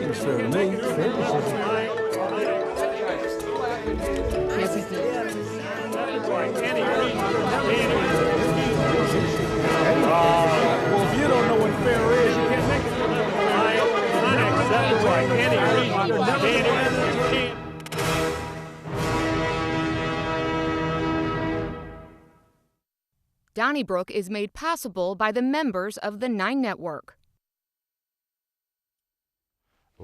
Seems fair to me. Fair decision. Well, if you don't know what fair is, you can't make it look Donnybrook is made possible by the members of the 9 Network.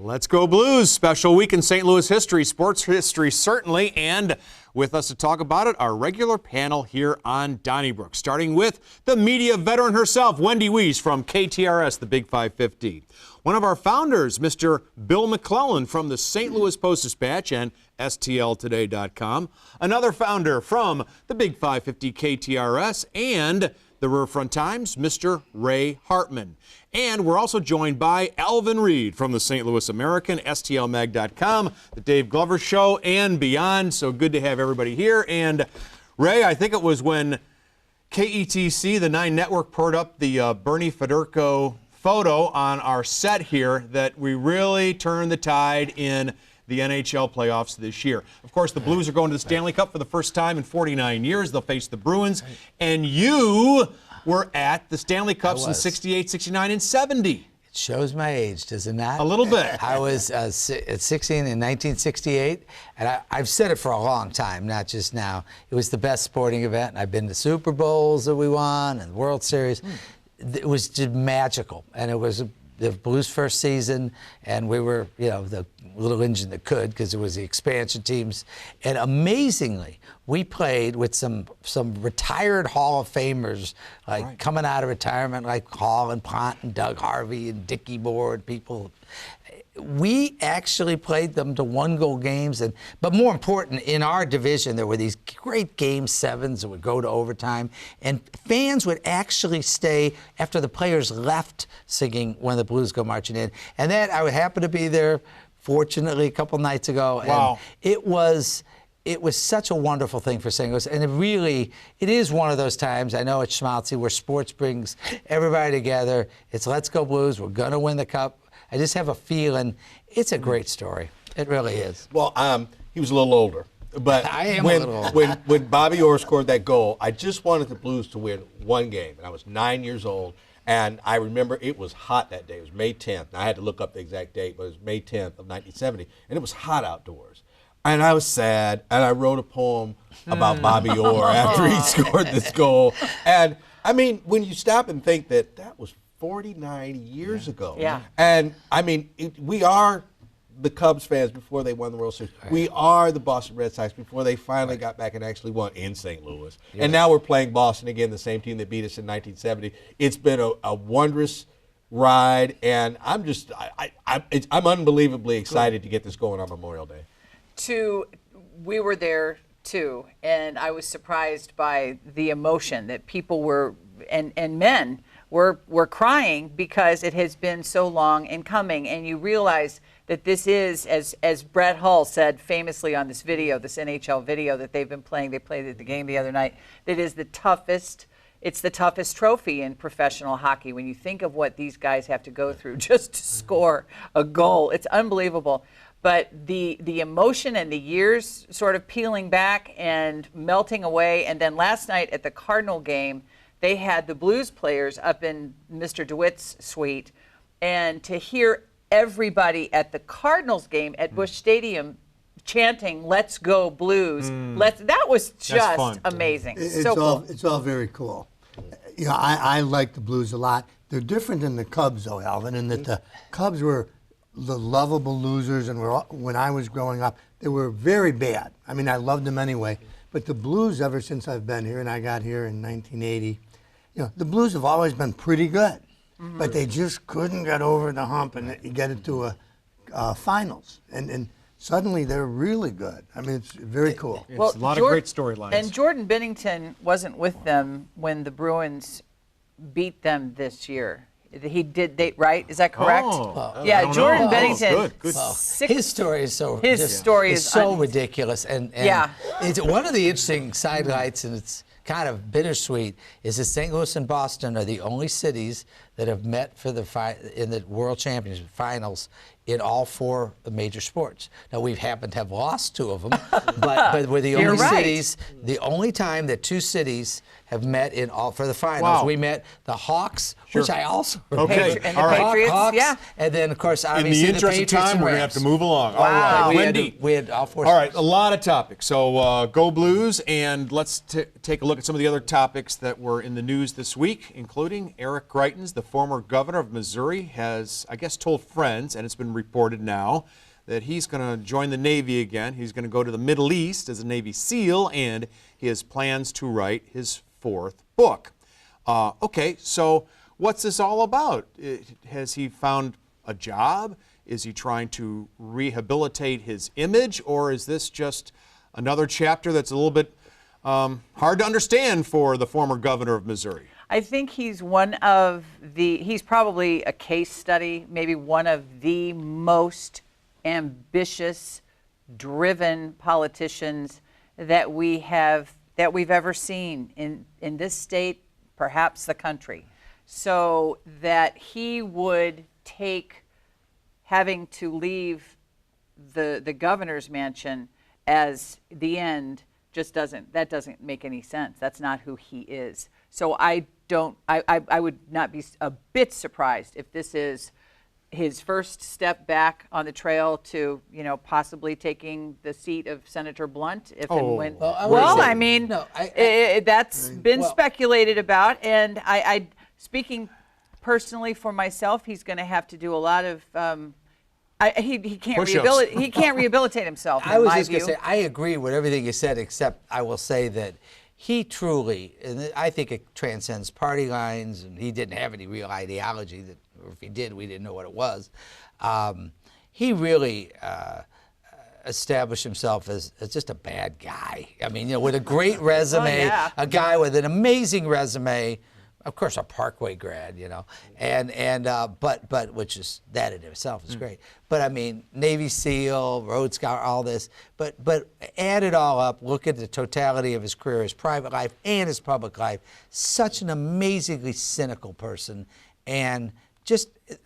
Let's go Blues. Special week in St. Louis history, sports history certainly, and with us to talk about it, our regular panel here on Donnybrook, starting with the media veteran herself, Wendy Weiss from KTRS, the Big 550. One of our founders, Mr. Bill McClellan from the St. Louis Post-Dispatch and STLtoday.com. Another founder from the Big 550 KTRS and the Riverfront Times, Mr. Ray Hartmann. And we're also joined by Alvin Reed from the St. Louis American, STLmag.com, the Dave Glover Show, and beyond. So good to have everybody here. And Ray, I think it was when KETC, the 9 Network, poured up the Bernie Federko photo on our set here that we really turned the tide in the NHL playoffs this year. Of course, the Blues are going to the Stanley Cup for the first time in 49 years. They'll face the Bruins. And you were at the Stanley Cups in 68, 69, and 70. It shows my age, does it not? A little bit. I was at 16 in 1968, and I've said it for a long time, not just now. It was the best sporting event. I've been to Super Bowls that we won and World Series. It was just magical, and it was the Blues' first season, and we were, the little engine that could, because it was the expansion teams. And amazingly, we played with some retired Hall of Famers, like coming out of retirement, like Hall and Pont and Doug Harvey and Dickie Moore, people. We actually played them to 1-goal games, but more important, in our division, there were these great Game 7s that would go to overtime, and fans would actually stay after the players left singing When the Blues Go Marching In. And that, I would happen to be there, fortunately, a couple nights ago. Wow. And it was such a wonderful thing for St. Louis, and it is one of those times, I know it's schmaltzy, where sports brings everybody together. It's Let's Go Blues, we're going to win the Cup. I just have a feeling it's a great story. It really is. Well, he was a little older. But I am a little older. when Bobby Orr scored that goal, I just wanted the Blues to win one game. And I was 9 years old. And I remember it was hot that day. It was May 10th. I had to look up the exact date, but it was May 10th of 1970. And it was hot outdoors. And I was sad. And I wrote a poem about Bobby Orr after he scored this goal. And, I mean, when you stop and think that was 49 years ago. Yeah. And, I mean, we are the Cubs fans before they won the World Series. Right. We are the Boston Red Sox before they finally got back and actually won in St. Louis. Yeah. And now we're playing Boston again, the same team that beat us in 1970. It's been a wondrous ride, and I'm unbelievably excited to get this going on Memorial Day. We were there, too, and I was surprised by the emotion that people were, and men, we're crying because it has been so long in coming, and you realize that this is, as Brett Hull said famously on this video, this NHL video that they've been playing, they played at the game the other night, that is it's the toughest trophy in professional hockey. When you think of what these guys have to go through just to score a goal, it's unbelievable. But the emotion and the years sort of peeling back and melting away, and then last night at the Cardinal game, they had the Blues players up in Mr. DeWitt's suite, and to hear everybody at the Cardinals game at Busch Stadium chanting "Let's go Blues," that was just amazing. It's all very cool. I like the Blues a lot. They're different than the Cubs, though, Alvin, in that the Cubs were the lovable losers, and when I was growing up, they were very bad. I mean, I loved them anyway. But the Blues, ever since I've been here, and I got here in 1980, the Blues have always been pretty good. But they just couldn't get over the hump and get it to a finals. And suddenly they're really good. I mean, it's very cool. It's a lot of great storylines. And Jordan Binnington wasn't with them when the Bruins beat them this year. He did, right? Is that correct? Yeah, Jordan Binnington. Good. His story is so ridiculous. And it's one of the interesting sidelights, and it's kind of bittersweet, is that St. Louis and Boston are the only cities that have met for in the World Championship Finals in all 4 major sports. Now, we've happened to have lost 2 of them, but we're the only cities, the only time that 2 cities have met in all for the finals. Wow. We met the Hawks, which I also Okay. And the All right. Patriots, Hawks, yeah. and then, of course, In obviously the interest of Patriots time, and we're going to have Rams. to move along. All Wow. right, Wendy. We had all 4 All right, sports. a lot of topics. So go Blues, and let's take a look at some of the other topics that were in the news this week, including Eric Greitens, the former governor of Missouri, has, I guess, told friends, and it's been reported now, that he's going to join the Navy again. He's going to go to the Middle East as a Navy SEAL, and he has plans to write his 4th book. Okay, so what's this all about? Has he found a job? Is he trying to rehabilitate his image, or is this just another chapter that's a little bit hard to understand for the former governor of Missouri? I think he's he's probably a case study, maybe one of the most ambitious, driven politicians that we've ever seen in this state, perhaps the country. So that he would take having to leave the governor's mansion as the end just doesn't make any sense. That's not who he is. So I would not be a bit surprised if this is his first step back on the trail to, possibly taking the seat of Senator Blunt if and when. That's been speculated about, and I speaking personally for myself, he's going to have to do a lot of. He can't rehabilitate himself. I was just going to say I agree with everything you said, except I will say that he truly, and I think it transcends party lines, and he didn't have any real ideology that. Or if he did, we didn't know what it was. He really established himself as just a bad guy. I mean, with a great resume, a guy with an amazing resume, of course, a Parkway grad, but which is that in itself is great. But I mean, Navy SEAL, Road Scout, all this. But add it all up, look at the totality of his career, his private life and his public life. Such an amazingly cynical person, and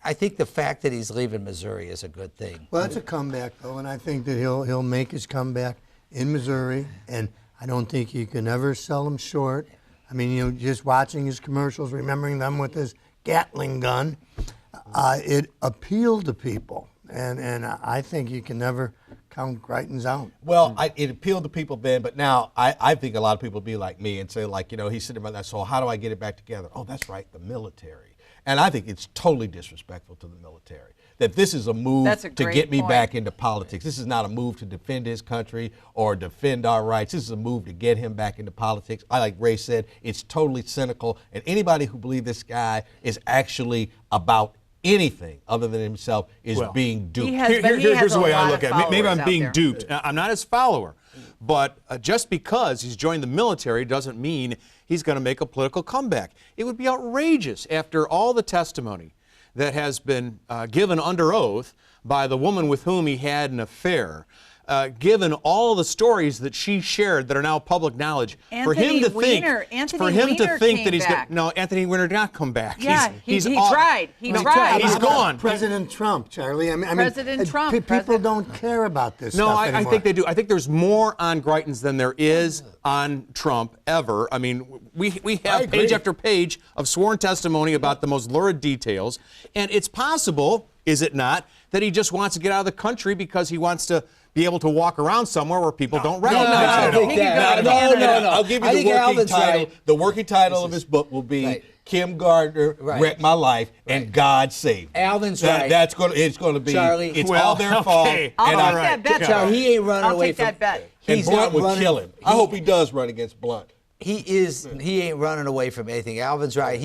I think the fact that he's leaving Missouri is a good thing. Well, it's a comeback, though, and I think that he'll make his comeback in Missouri, and I don't think you can ever sell him short. I mean, just watching his commercials, remembering them with his Gatling gun, it appealed to people, and I think you can never count Greitens out. Well, it appealed to people then, but now I think a lot of people be like me and say, he's sitting about that, so how do I get it back together? Oh, that's right, the military. And I think it's totally disrespectful to the military that this is a move to get me back into politics. This is not a move to defend his country or defend our rights. This is a move to get him back into politics. Like Ray said, it's totally cynical. And anybody who believes this guy is actually about anything other than himself is being duped. Here's the way I look at it. Maybe I'm being duped. I'm not his follower. But just because he's joined the military doesn't mean he's going to make a political comeback. It would be outrageous after all the testimony that has been given under oath by the woman with whom he had an affair, given all the stories that she shared that are now public knowledge. Anthony Weiner came back. No, Anthony Weiner did not come back. Yeah, he tried. He tried. He's gone. President Trump, Charlie. President Trump. People don't care about this No, stuff I anymore. think they do. I think there's more on Greitens than there is on Trump ever. I mean, we have page after page of sworn testimony about the most lurid details, and it's possible, is it not, that he just wants to get out of the country because he wants to be able to walk around somewhere where people don't recognize him. No. I'll give you the working title. Right. The working title of his book will be Kim Gardner Wrecked My Life and God Saved Me. Alvin's right. It's going to be. Charlie, it's all their fault. I'll take that bet. Charlie, he ain't running away I'll take that bet. And Blunt would kill him. I hope he does run against Blunt. He ain't running away from anything. Alvin's right.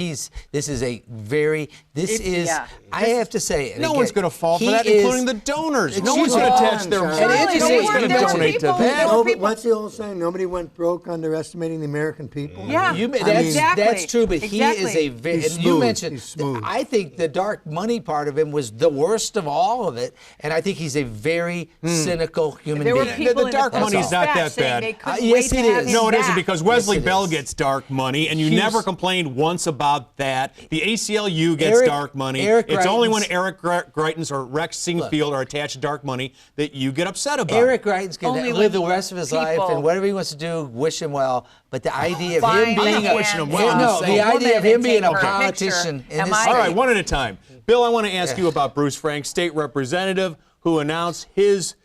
I have to say, no one's going to fall for that, including the donors. No one's going to attach their going to donate to that. What's the old saying? Nobody went broke underestimating the American people. Yeah, that's true. But he is a very. He's you smooth. mentioned. He's smooth. I think the dark money part of him was the worst of all of it, and I think he's a very cynical human there being. Were people the dark money's not that bad. Yes, it is. No, it isn't, because Wesley NFL gets dark money, and you never complained once about that. The ACLU gets dark money. It's only when Eric Greitens or Rex Singfield are attached to dark money that you get upset about. Eric Greitens can Only live the with rest of his life, and whatever he wants to do, wish him well. But the idea of him being the idea of him being a politician. All right, one at a time. Bill, I want to ask you about Bruce Frank, state representative, who announced he's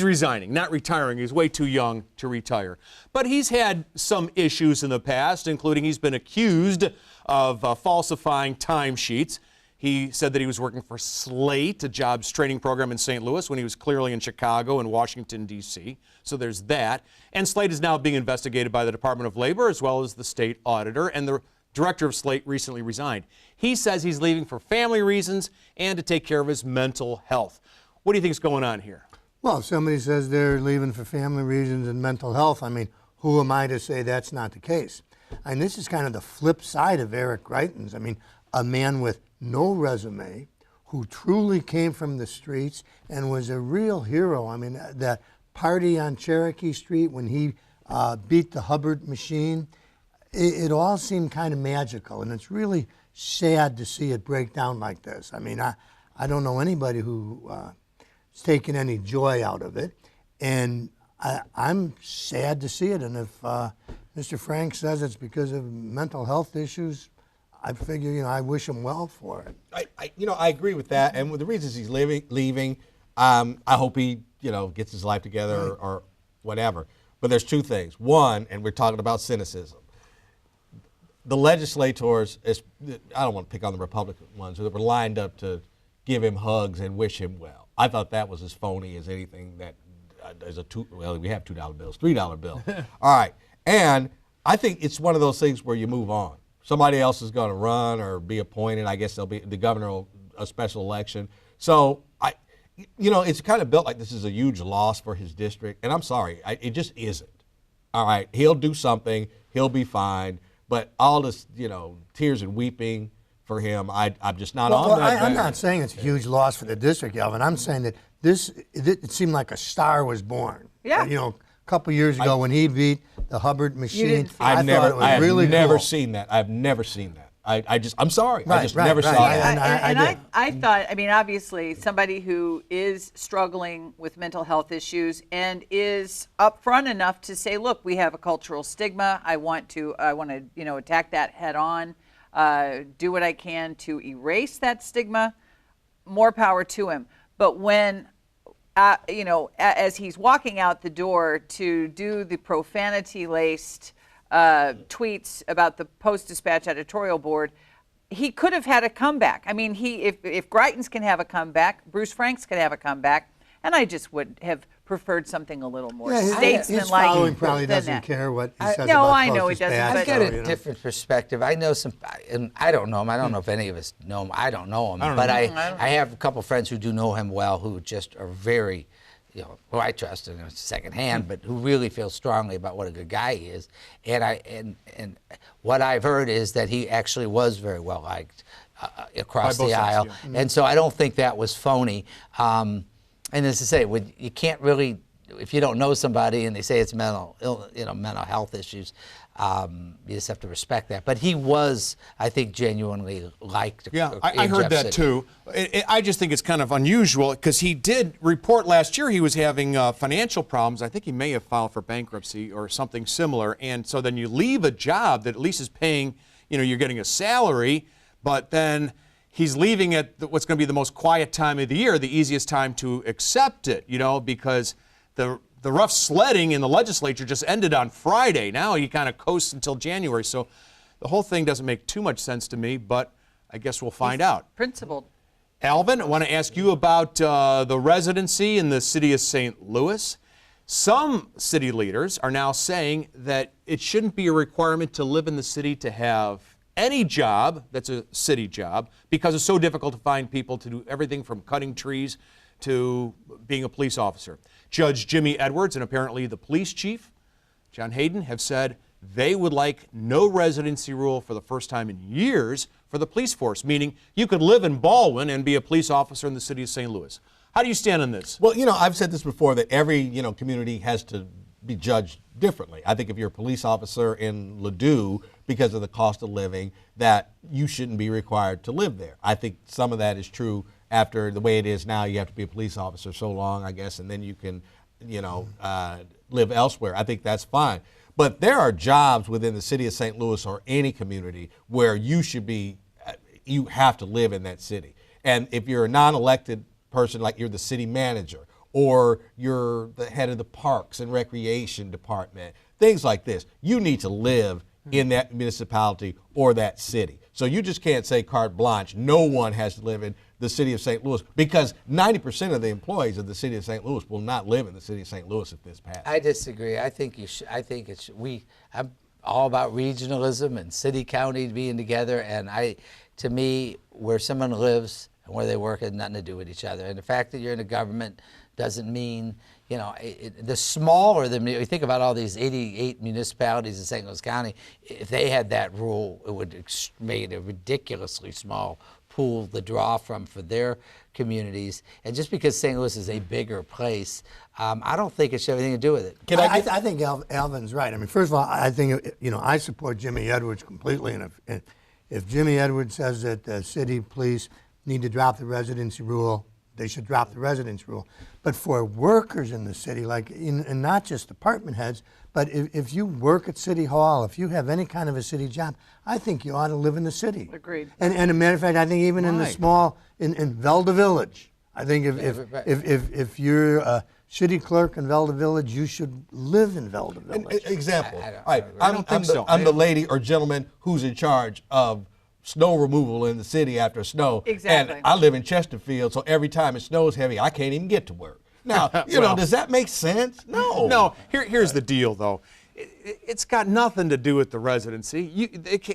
resigning, not retiring. He's way too young to retire. But he's had some issues in the past, including he's been accused of falsifying timesheets. He said that he was working for Slate, a jobs training program in St. Louis, when he was clearly in Chicago and Washington, D.C. So there's that. And Slate is now being investigated by the Department of Labor as well as the state auditor. And the director of Slate recently resigned. He says he's leaving for family reasons and to take care of his mental health. What do you think is going on here? Well, if somebody says they're leaving for family reasons and mental health, I mean, who am I to say that's not the case? And this is kind of the flip side of Eric Greitens. I mean, a man with no resume, who truly came from the streets and was a real hero. I mean, that party on Cherokee Street when he beat the Hubbard machine, it all seemed kind of magical, and it's really sad to see it break down like this. I mean, I don't know anybody who has taken any joy out of it, and I'm sad to see it. And if Mr. Frank says it's because of mental health issues, I figure, I wish him well for it. I agree with that, and with the reasons he's leaving, I hope he, gets his life together or whatever. But there's two things. One, and we're talking about cynicism. The legislators, I don't want to pick on the Republican ones, that were lined up to give him hugs and wish him well. I thought that was as phony as anything that is we have $2 bills, $3 bill. All right, and I think it's one of those things where you move on. Somebody else is going to run or be appointed. I guess they'll be the governor, a special election. So it's kind of built like this is a huge loss for his district, and I'm sorry, it just isn't. All right, he'll do something, he'll be fine, but all this, tears and weeping for him, I'm just not on that. I'm not saying it's a huge loss for the district, Alvin. I'm saying that it seemed like a star was born. Yeah. A couple years ago when he beat the Hubbard machine, I've never seen that. I'm sorry. I just never saw it. I thought, obviously, somebody who is struggling with mental health issues and is upfront enough to say, look, we have a cultural stigma. I want to attack that head on, do what I can to erase that stigma. More power to him. But when as he's walking out the door to do the profanity-laced tweets about the Post-Dispatch editorial board, he could have had a comeback. I mean, if Greitens can have a comeback, Bruce Franks can have a comeback, and I just would have preferred something a little more statesmanlike. His following probably doesn't care what he says no, about I know he doesn't. I've got a different perspective. I know some, and I don't know him. I don't know if any of us know him. I don't know him. But I have a couple friends who do know him well, who just are very, who I trust in secondhand, but who really feel strongly about what a good guy he is. And what I've heard is that he actually was very well liked across the aisle, and so I don't think that was phony. And as I say, you can't really, if you don't know somebody and they say it's mental health issues, you just have to respect that. But he was, I think, genuinely liked. Yeah, I heard that too. I just think it's kind of unusual because he did report last year he was having financial problems. I think he may have filed for bankruptcy or something similar. And so then you leave a job that at least is paying, you're getting a salary, but then he's leaving at what's going to be the most quiet time of the year, the easiest time to accept it, because the rough sledding in the legislature just ended on Friday. Now he kind of coasts until January. So the whole thing doesn't make too much sense to me, but I guess we'll find out. Principled. Alvin, I want to ask you about the residency in the city of St. Louis. Some city leaders are now saying that it shouldn't be a requirement to live in the city to have any job that's a city job because it's so difficult to find people to do everything from cutting trees to being a police officer. Judge Jimmy Edwards and apparently the police chief, John Hayden, have said they would like no residency rule for the first time in years for the police force, meaning you could live in Baldwin and be a police officer in the city of St. Louis. How do you stand on this? Well, I've said this before, that every, community has to be judged differently. I think if you're a police officer in Ladue, because of the cost of living, that you shouldn't be required to live there. I think some of that is true after the way it is now. You have to be a police officer so long, I guess, and then you can, live elsewhere. I think that's fine. But there are jobs within the city of St. Louis or any community where you have to live in that city. And if you're a non-elected person, like you're the city manager, or you're the head of the Parks and Recreation Department, things like this, you need to live in that municipality or that city. So you just can't say carte blanche, no one has to live in the city of St. Louis, because 90% of the employees of the city of St. Louis will not live in the city of St. Louis if this passes. I disagree. I think you should. I think it's I'm all about regionalism and city county being together. And to me, where someone lives and where they work has nothing to do with each other. And the fact that you're in a government doesn't mean, the smaller you think about all these 88 municipalities in St. Louis County, if they had that rule, it would make it a ridiculously small pool to draw from for their communities. And just because St. Louis is a bigger place, I don't think it should have anything to do with it. I think Alvin's right. I mean, first of all, I think, I support Jimmy Edwards completely. And if Jimmy Edwards says that the city police need to drop the residency rule, they should drop the residency rule. But for workers in the city, and not just department heads, but if you work at City Hall, if you have any kind of a city job, I think you ought to live in the city. Agreed. And a matter of fact, I think even in the small, in Velda Village, I think if you're a city clerk in Velda Village, you should live in Velda Village. Example. I don't think so. I'm the lady or gentleman who's in charge of snow removal in the city after snow. Exactly. And I live in Chesterfield, so every time it snows heavy, I can't even get to work. Now, does that make sense? No. No. Here's the deal, though. It's got nothing to do with the residency.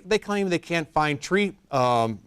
They claim they can't find tree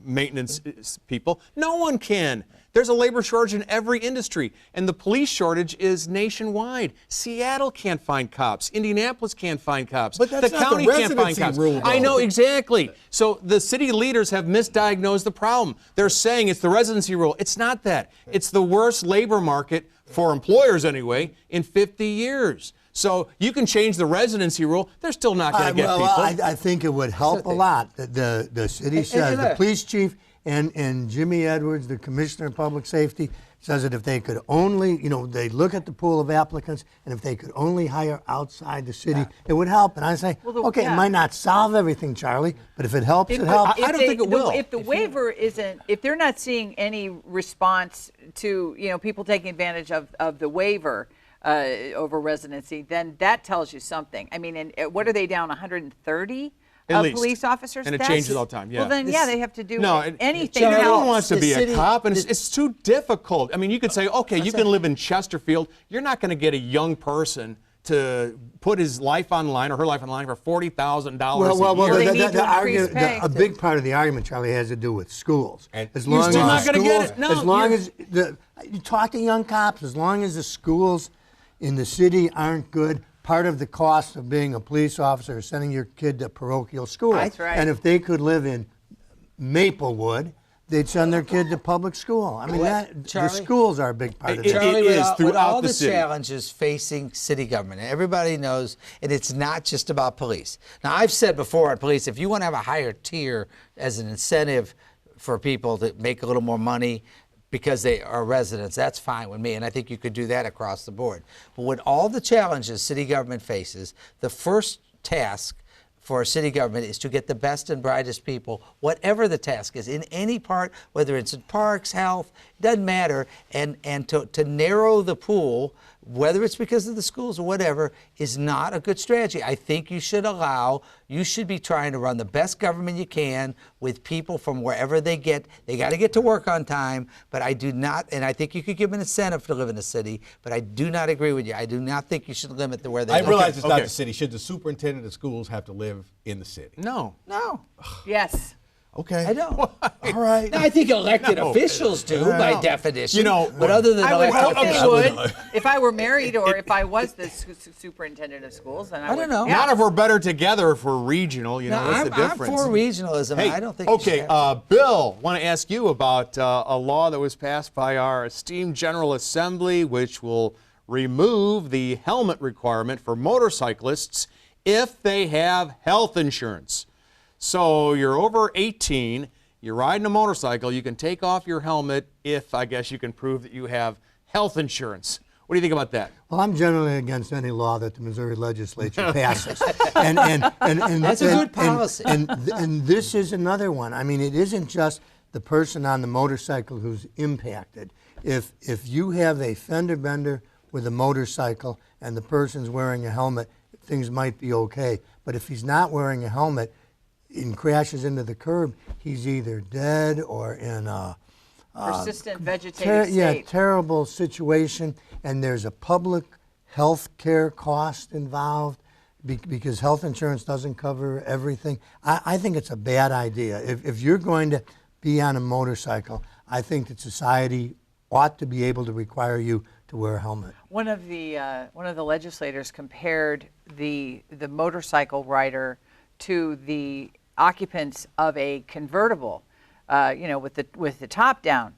maintenance people. No one can. There's a labor shortage in every industry, and the police shortage is nationwide. Seattle can't find cops. Indianapolis can't find cops. But that's the not county the can't find residency cops. rule, though. I know, exactly. So the city leaders have misdiagnosed the problem. They're saying it's the residency rule. It's not that. It's the worst labor market, for employers anyway, in 50 years. So you can change the residency rule. They're still not going to get people. I think it would help a lot. The city says, the police chief and Jimmy Edwards, the commissioner of public safety, says that if they could only, they look at the pool of applicants, and if they could only hire outside the city, it would help. And I say, it might not solve everything, Charlie, but if it helps, it helps. I don't think it will. If the waiver isn't, if they're not seeing any response to, people taking advantage of the waiver over residency, then that tells you something. I mean, and what are they down, 130? At least. Police officers? And it changes all the time, yeah. Well, then, they have to do anything No else. one wants to be a cop, and it's too difficult. I mean, you could say, okay, you can live in Chesterfield. You're not going to get a young person to put his life on the line or her life on the line for $40,000 a year. A big part of the argument, Charlie, has to do with schools. And you're still not going to get it. No, as long as you talk to young cops, as long as the schools in the city aren't good, part of the cost of being a police officer is sending your kid to parochial school. That's right. And if they could live in Maplewood, they'd send their kid to public school. I mean, the schools are a big part of that. Charlie, it is throughout with all the city. Challenges facing city government, and everybody knows, and it's not just about police. Now, I've said before on police, if you want to have a higher tier as an incentive for people to make a little more money because they are residents, that's fine with me, and I think you could do that across the board. But with all the challenges city government faces, the first task for a city government is to get the best and brightest people, whatever the task is, in any part, whether it's in parks, health, doesn't matter, and to narrow the pool, whether it's because of the schools or whatever, is not a good strategy. I think you should be trying to run the best government you can with people from wherever they got to get to work on time, but I do not, and I think you could give them an incentive to live in a city, but I do not agree with you. I do not think you should limit where they live. I realize it's not the city. Should the superintendent of schools have to live in the city? No. Yes. Okay. I don't. All right. No, I think elected officials do, by definition. But other than elected officials, if I were married or if I was the superintendent of schools, then I would. don't know. Not if we're better together, if we're regional. What's the difference? I'm for regionalism. Hey, I don't think. Okay, Bill, want to ask you about a law that was passed by our esteemed General Assembly, which will remove the helmet requirement for motorcyclists if they have health insurance. So you're over 18, you're riding a motorcycle, you can take off your helmet if, I guess, you can prove that you have health insurance. What do you think about that? Well, I'm generally against any law that the Missouri legislature passes. and That's a good policy. And this is another one. I mean, it isn't just the person on the motorcycle who's impacted. If you have a fender bender with a motorcycle and the person's wearing a helmet, things might be okay. But if he's not wearing a helmet and crashes into the curb, he's either dead or in a persistent vegetative state. Yeah, terrible situation. And there's a public health care cost involved because health insurance doesn't cover everything. I think it's a bad idea. If you're going to be on a motorcycle, I think that society ought to be able to require you to wear a helmet. One of the legislators compared the motorcycle rider to the occupants of a convertible, with the top down,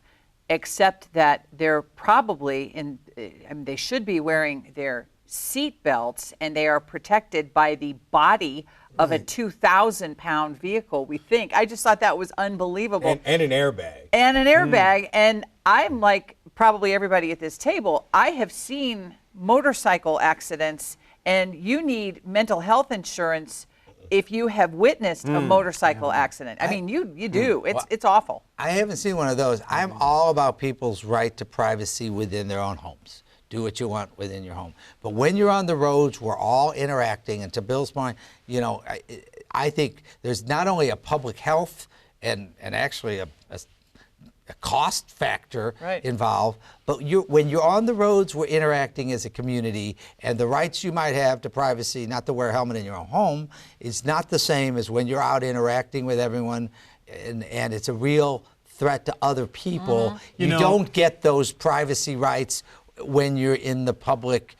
except that they're probably they should be wearing their seat belts and they are protected by the body of a 2,000-pound vehicle, we think. I just thought that was unbelievable. And an airbag. And an airbag. And I'm like probably everybody at this table, I have seen motorcycle accidents, and you need mental health insurance if you have witnessed a motorcycle accident. I mean, you do. It's awful. I haven't seen one of those. I'm all about people's right to privacy within their own homes. Do what you want within your home. But when you're on the roads, we're all interacting. And to Bill's point, I think there's not only a public health and actually a cost factor involved, but when you're on the roads, we're interacting as a community, and the rights you might have to privacy, not to wear a helmet in your own home, is not the same as when you're out interacting with everyone, and it's a real threat to other people. You don't get those privacy rights when you're in the public,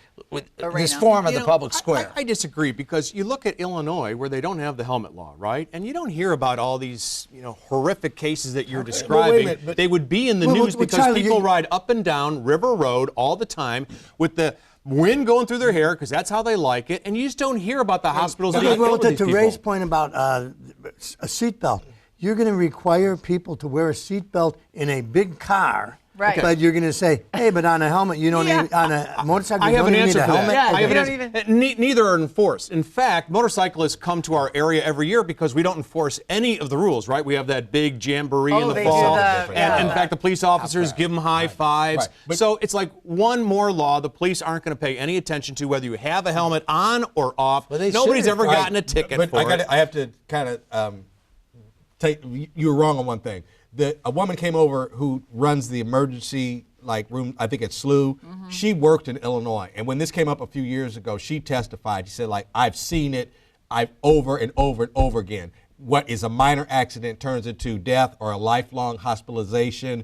this form of the public square. I disagree, because you look at Illinois where they don't have the helmet law, right? And you don't hear about all these, horrific cases that you're describing. Wait a minute, they would be in the news because Charlie, people ride up and down River Road all the time with the wind going through their hair because that's how they like it, and you just don't hear about the hospitals that Well, these to people. Ray's point about a seatbelt, you're going to require people to wear a seatbelt in a big car. Right. But you're going to say, hey, but on a helmet, you don't need, on a motorcycle, I you have don't an need answer a for helmet? that. Yeah, I have you an don't answer. Neither are enforced. In fact, motorcyclists come to our area every year because we don't enforce any of the rules, right? We have that big jamboree in the they fall. do And in fact, the police officers give them high fives. Right. So it's like one more law the police aren't going to pay any attention to, whether you have a helmet on or off. Well, they Nobody's should. ever gotten a ticket But for it. I have to kind of you were wrong on one thing. A woman came over who runs the emergency room, I think at SLU. She worked in Illinois, and when this came up a few years ago, she testified. She said, I've seen it, over and over and over again. What is a minor accident turns into death or a lifelong hospitalization.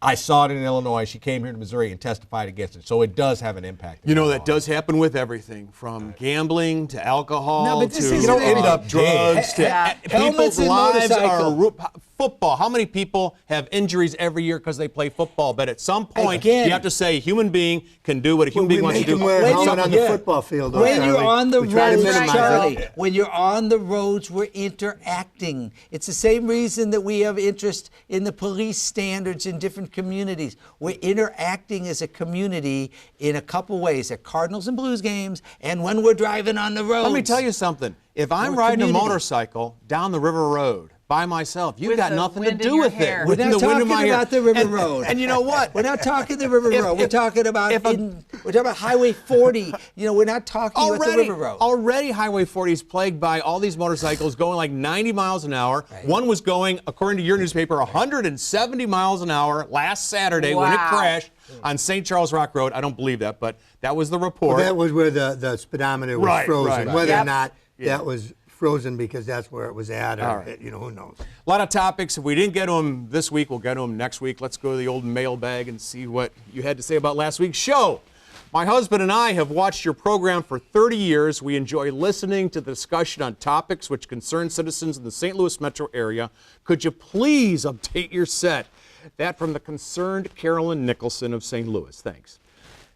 I saw it in Illinois. She came here to Missouri and testified against it. So it does have an impact. That does happen with everything, from gambling to alcohol No, but this to isn't You don't end up drugs dead. to people's Helmets and lives motorcycle. are football. How many people have injuries every year because they play football? But at some point, Again. you have to say a human being can do what a human We being wants make to do. them wear a When helmet you- on the yeah. football field. When you're on the We try to roads, minimize Charlie, that. when you're on the roads, we're interacting. It's the same reason that we have interest in the police standards in different communities. We're interacting as a community in a couple ways, at Cardinals and Blues games and when we're driving on the roads. Let me tell you something. If I'm We're riding a community. motorcycle down the River Road by myself, you've With got the nothing to wind do in your with hair. it. We're With not the wind in my talking hair. about the River And- Road. And you know what? We're not talking the River Road. We're if- talking about if a- we're talking about Highway 40. We're not talking about the River Road. Already Highway 40 is plagued by all these motorcycles going like 90 miles an hour. Right. One was going, according to your newspaper, 170 miles an hour last Saturday when it Wow. crashed on St. Charles Rock Road. I don't believe that, but that was the report. That was where the speedometer was Right, frozen. right. Whether or Yep. not that was frozen because that's where it was at, or All right. who knows. A lot of topics. If we didn't get to them this week, we'll get to them next week. Let's go to the old mailbag and see what you had to say about last week's show. My husband and I have watched your program for 30 years. We enjoy listening to the discussion on topics which concern citizens in the St. Louis metro area. Could you please update your set? That from the concerned Carolyn Nicholson of St. Louis. Thanks.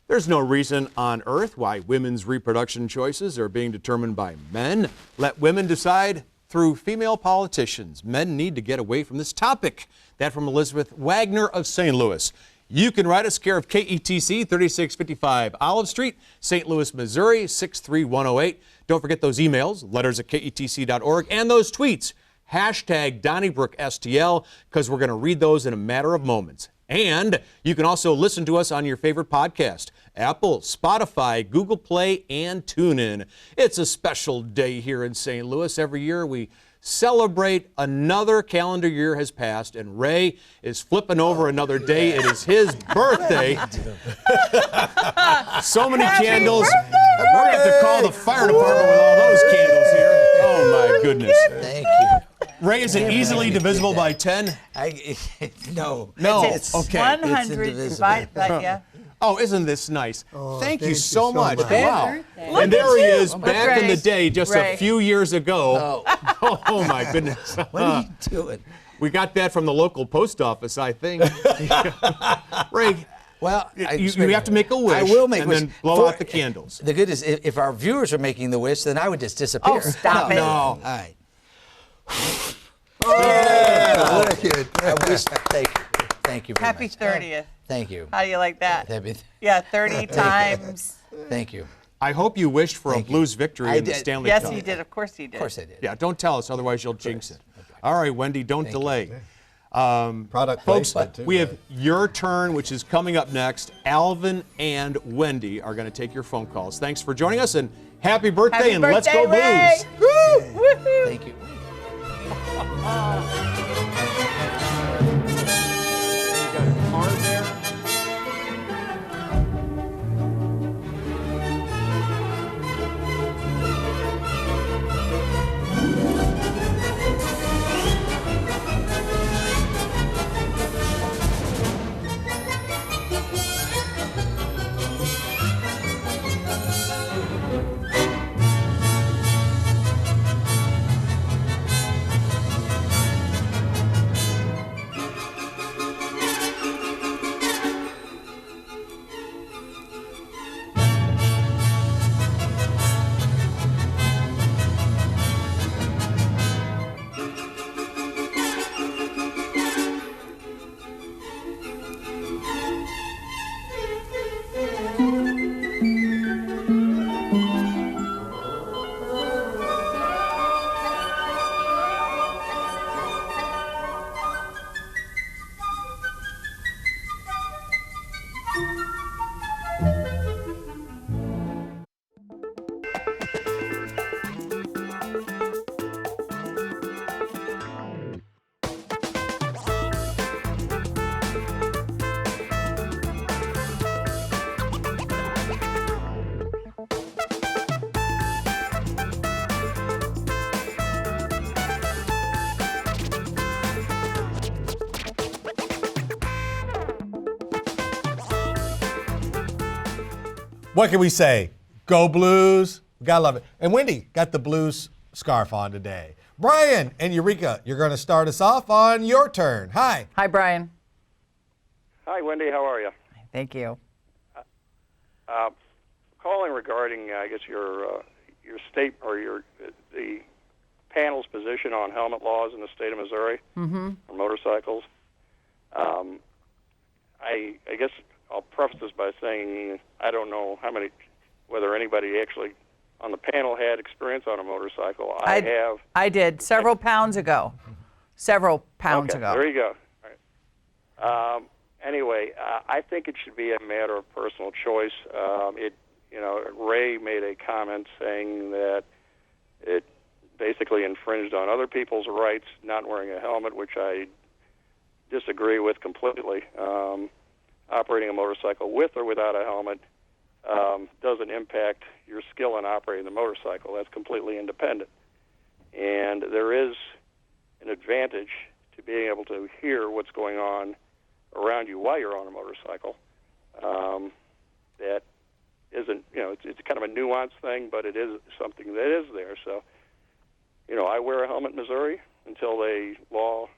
There's no reason on earth why women's reproduction choices are being determined by men. Let women decide through female politicians. Men need to get away from this topic. That from Elizabeth Wagner of St. Louis. You can write us care of KETC, 3655 Olive Street, St. Louis, Missouri, 63108. Don't forget those emails, letters at ketc.org, and those tweets, hashtag Donnybrook STL, because we're going to read those in a matter of moments. And you can also listen to us on your favorite podcast, Apple, Spotify, Google Play, and TuneIn. It's a special day here in St. Louis. Every year we celebrate another calendar year has passed, and Ray is flipping over another day. It is his birthday. So many candles. We're going to have to call the fire department with all those candles here. Oh, my goodness. Thank you. Ray, is it easily divisible by 10? No. No. It's Okay. 100 indivisible. divided by, yeah. Oh, isn't this nice? Thank you thank so you so much. much. Wow. Look And there at he you. is back in the day just Ray. a few years ago. Oh, my goodness. What are you doing? We got that from the local post office, I think. Ray, Well, you have to make a wish I will make and wish. then blow out the candles. The good is, if our viewers are making the wish, then I would just disappear. Oh, stop it. No. All right. Thank you. I wish. Thank you very Happy much. 30th. Thank you. How do you like that? Happy- Yeah, 30 times. Thank you. I hope you wished for Thank a you. Blues victory I in the did. Stanley Yes, Cup. he did. Of course he did. Of course I did. Yeah, don't tell us, otherwise you'll jinx it. All right, Wendy, don't delay. Product Folks, placement, too, we have right? your turn, which is coming up next. Alvin and Wendy are going to take your phone calls. Thanks for joining us, and happy birthday, Happy and birthday, let's go Ray. Blues! Woo! Woohoo! Thank you. What can we say? Go Blues. We gotta love it. And Wendy got the Blues scarf on today. Brian and Eureka, you're going to start us off on your turn. Hi. Hi, Brian. Hi, Wendy. How are you? Thank you. Calling regarding, I guess, your state or the panel's position on helmet laws in the state of Missouri for motorcycles. I guess I'll preface this by saying I don't know whether anybody actually on the panel had experience on a motorcycle. I have. I did several pounds ago. Several pounds Okay, ago. there you go. All right. Anyway, I think it should be a matter of personal choice. Ray made a comment saying that it basically infringed on other people's rights not wearing a helmet, which I disagree with completely. Operating a motorcycle with or without a helmet doesn't impact your skill in operating the motorcycle. That's completely independent. And there is an advantage to being able to hear what's going on around you while you're on a motorcycle. That isn't, it's kind of a nuanced thing, but it is something that is there. So, I wear a helmet in Missouri until the law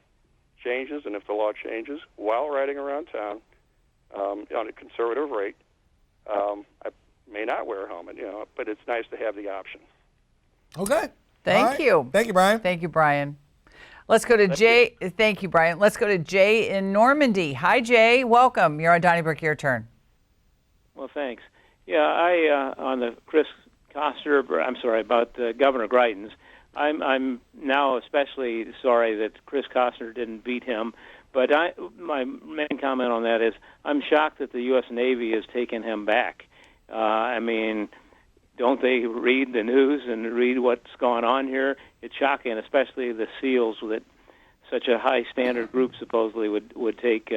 changes, and if the law changes while riding around town on a conservative rate, I may not wear a helmet, but it's nice to have the option. Okay. Thank you. Thank you, Brian. Thank you, Brian. Let's go to Jay. Thank you, Brian. Let's go to Jay in Normandy. Hi, Jay. Welcome. You're on Donnybrook. Your turn. Well, thanks. Yeah, on the Chris Costner, I'm sorry, about Governor Greitens, I'm now especially sorry that Chris Costner didn't beat him. But my main comment on that is I'm shocked that the U.S. Navy has taken him back. I mean, don't they read the news and read what's going on here? It's shocking, especially the SEALs that such a high standard group supposedly would take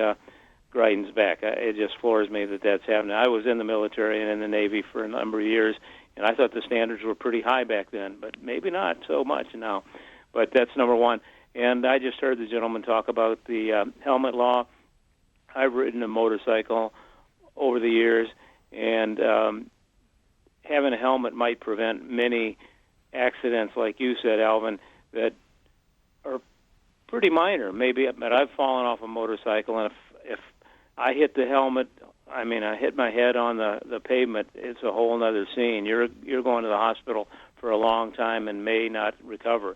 Greitens back. It just floors me that that's happening. I was in the military and in the Navy for a number of years, and I thought the standards were pretty high back then, but maybe not so much now. But that's number one. And I just heard the gentleman talk about the helmet law. I've ridden a motorcycle over the years, and having a helmet might prevent many accidents, like you said, Alvin, that are pretty minor. Maybe, but I've fallen off a motorcycle, and if I hit the helmet, I hit my head on the pavement, it's a whole other scene. You're going to the hospital for a long time and may not recover.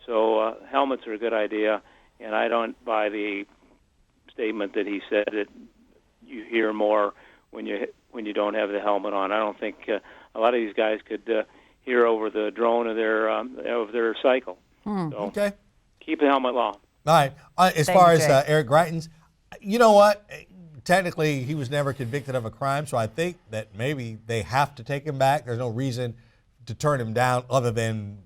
So helmets are a good idea, and I don't buy the statement that he said that you hear more when you don't have the helmet on. I don't think a lot of these guys could hear over the drone of their cycle. So Okay. keep the helmet law. All right. As Thank far you, as Jay. Eric Greitens, you know what? Technically, he was never convicted of a crime, so I think that maybe they have to take him back. There's no reason to turn him down other than,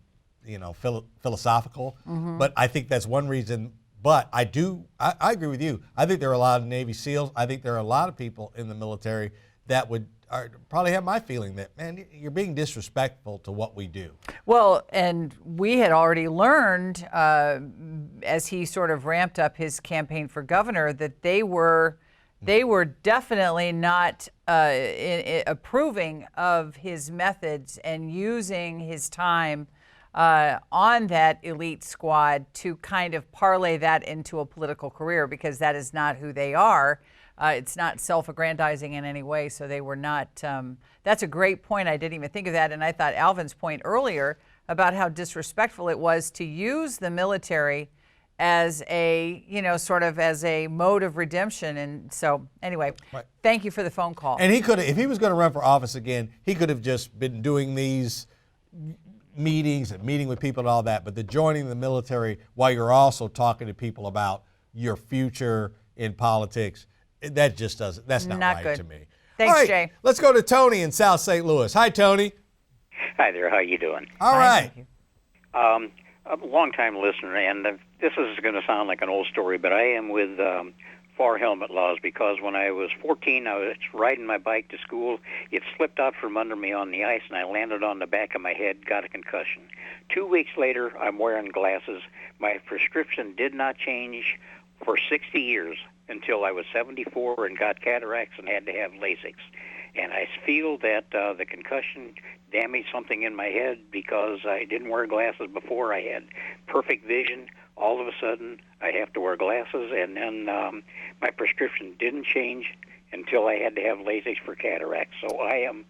philosophical. But I think that's one reason. But I agree with you. I think there are a lot of Navy SEALs. I think there are a lot of people in the military that would probably have my feeling that, man, you're being disrespectful to what we do. Well, and we had already learned as he sort of ramped up his campaign for governor that they were definitely not approving of his methods and using his time on that elite squad to kind of parlay that into a political career, because that is not who they are. It's not self-aggrandizing in any way, so they were not. That's a great point. I didn't even think of that, and I thought Alvin's point earlier about how disrespectful it was to use the military as a, sort of as a mode of redemption. And so, anyway, Right. Thank you for the phone call. And he could have, if he was going to run for office again, he could have just been doing these meetings and meeting with people and all that. But the joining the military while you're also talking to people about your future in politics, that just doesn't, that's not right good to me. Thanks, all right, Jay. Let's go to Tony in South St. Louis. Hi, Tony. Hi there. How you doing? All right. I'm a long-time listener, and this is going to sound like an old story, but I am with FAR helmet laws because when I was 14, I was riding my bike to school. It slipped out from under me on the ice, and I landed on the back of my head, got a concussion. 2 weeks later, I'm wearing glasses. My prescription did not change for 60 years until I was 74 and got cataracts and had to have LASIK. And I feel that the concussion damaged something in my head because I didn't wear glasses before. I had perfect vision. All of a sudden, I have to wear glasses, and then my prescription didn't change until I had to have LASIK for cataracts. So I am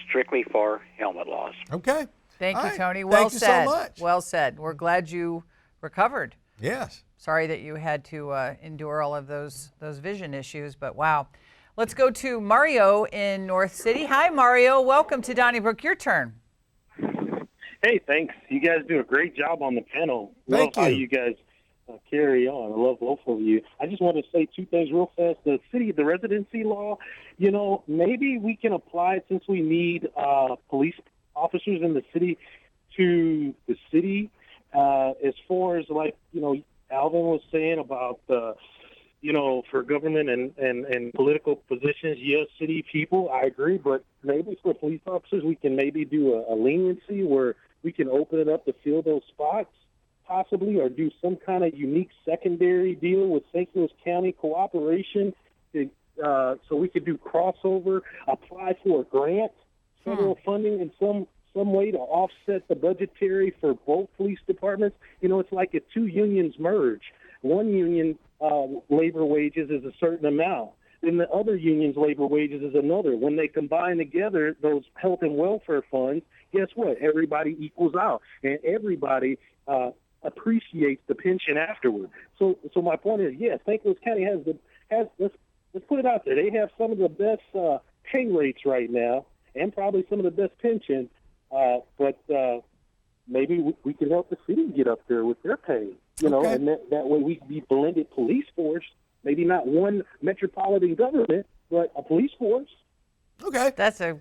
strictly for helmet laws. Okay. Thank All you, right. Tony. Well Thank you said. so much. Well said. We're glad you recovered. Yes. Sorry that you had to endure all of those vision issues, but wow. Let's go to Mario in North City. Hi, Mario. Welcome to Donnybrook. Your turn. Hey, thanks. You guys do a great job on the panel. Thank Love how you. you guys carry on. I love both of you. I just want to say two things real fast. The residency law, maybe we can apply it since we need police officers in the city to the city. As far as Alvin was saying about for government and political positions, yes, city people, I agree, but maybe for police officers, we can maybe do a leniency where we can open it up to fill those spots, possibly, or do some kind of unique secondary deal with St. Louis County cooperation so we could do crossover, apply for a grant, federal funding in some way to offset the budgetary for both police departments. It's like if two unions merge. One union labor wages is a certain amount. then the other union's labor wages is another. When they combine together those health and welfare funds, guess what? Everybody equals out, and everybody appreciates the pension afterward. So my point is, yes, St. Louis County has let's put it out there. They have some of the best pay rates right now, and probably some of the best pensions. But maybe we can help the city get up there with their pay. You know, and that way we can be blended police force. Maybe not one metropolitan government, but a police force. Okay.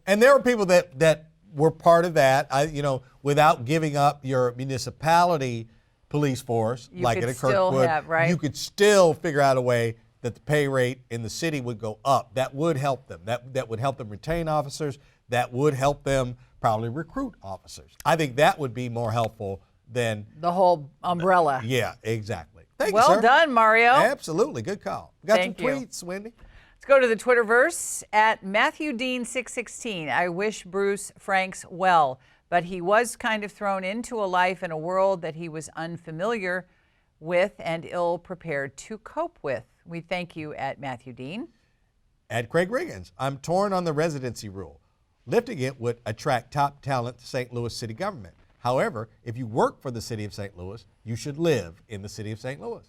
And there were people that were part of that. Without giving up your municipality police force, like at a Kirkwood, you could still figure out a way that the pay rate in the city would go up. That would help them. That would help them retain officers. That would help them probably recruit officers. I think that would be more helpful than the whole umbrella. Yeah, exactly. Thank you, well sir. done, Mario. Absolutely. Good call. We got Thank some you. tweets, Wendy. Let's go to the Twitterverse at Matthew Dean 616. I wish Bruce Franks well, but he was kind of thrown into a life and a world that he was unfamiliar with and ill-prepared to cope with. We thank you at Matthew Dean. At Craig Riggins, I'm torn on the residency rule. Lifting it would attract top talent to St. Louis city government. However, if you work for the city of St. Louis, you should live in the city of St. Louis.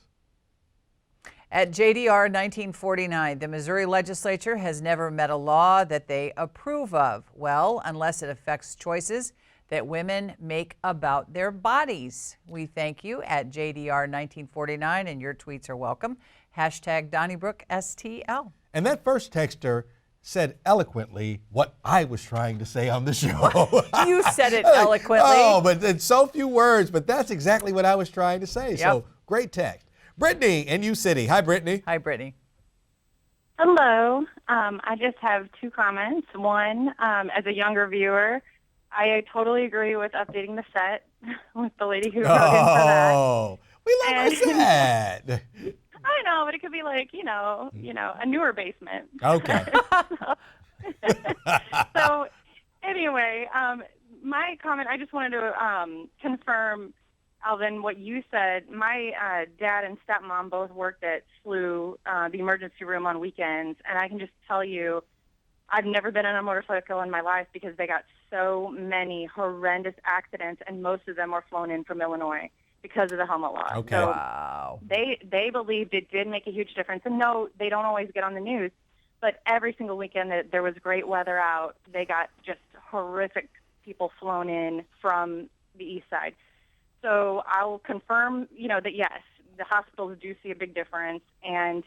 At JDR 1949, the Missouri legislature has never met a law that they approve of. Well, unless it affects choices that women make about their bodies. We thank you at JDR 1949, and your tweets are welcome. Hashtag Donnybrook STL. And that first texter said eloquently what I was trying to say on the show. You said it eloquently. Oh, but in so few words, but that's exactly what I was trying to say. Yep. So great text. Brittany in U City. Hi, Brittany. Hi, Brittany. Hello. I just have two comments. One, as a younger viewer, I totally agree with updating the set with the lady who wrote in for that. Oh, we love our set. I know, but it could be like, a newer basement. Okay. So anyway, my comment, I just wanted to confirm, Alvin, what you said. My dad and stepmom both worked at SLU, the emergency room on weekends, and I can just tell you, I've never been on a motorcycle in my life because they got so many horrendous accidents, and most of them were flown in from Illinois because of the helmet law. Okay. So wow. They believed it did make a huge difference. And no, they don't always get on the news, but every single weekend that there was great weather out, they got just horrific people flown in from the east side. So I'll confirm, that yes, the hospitals do see a big difference. And,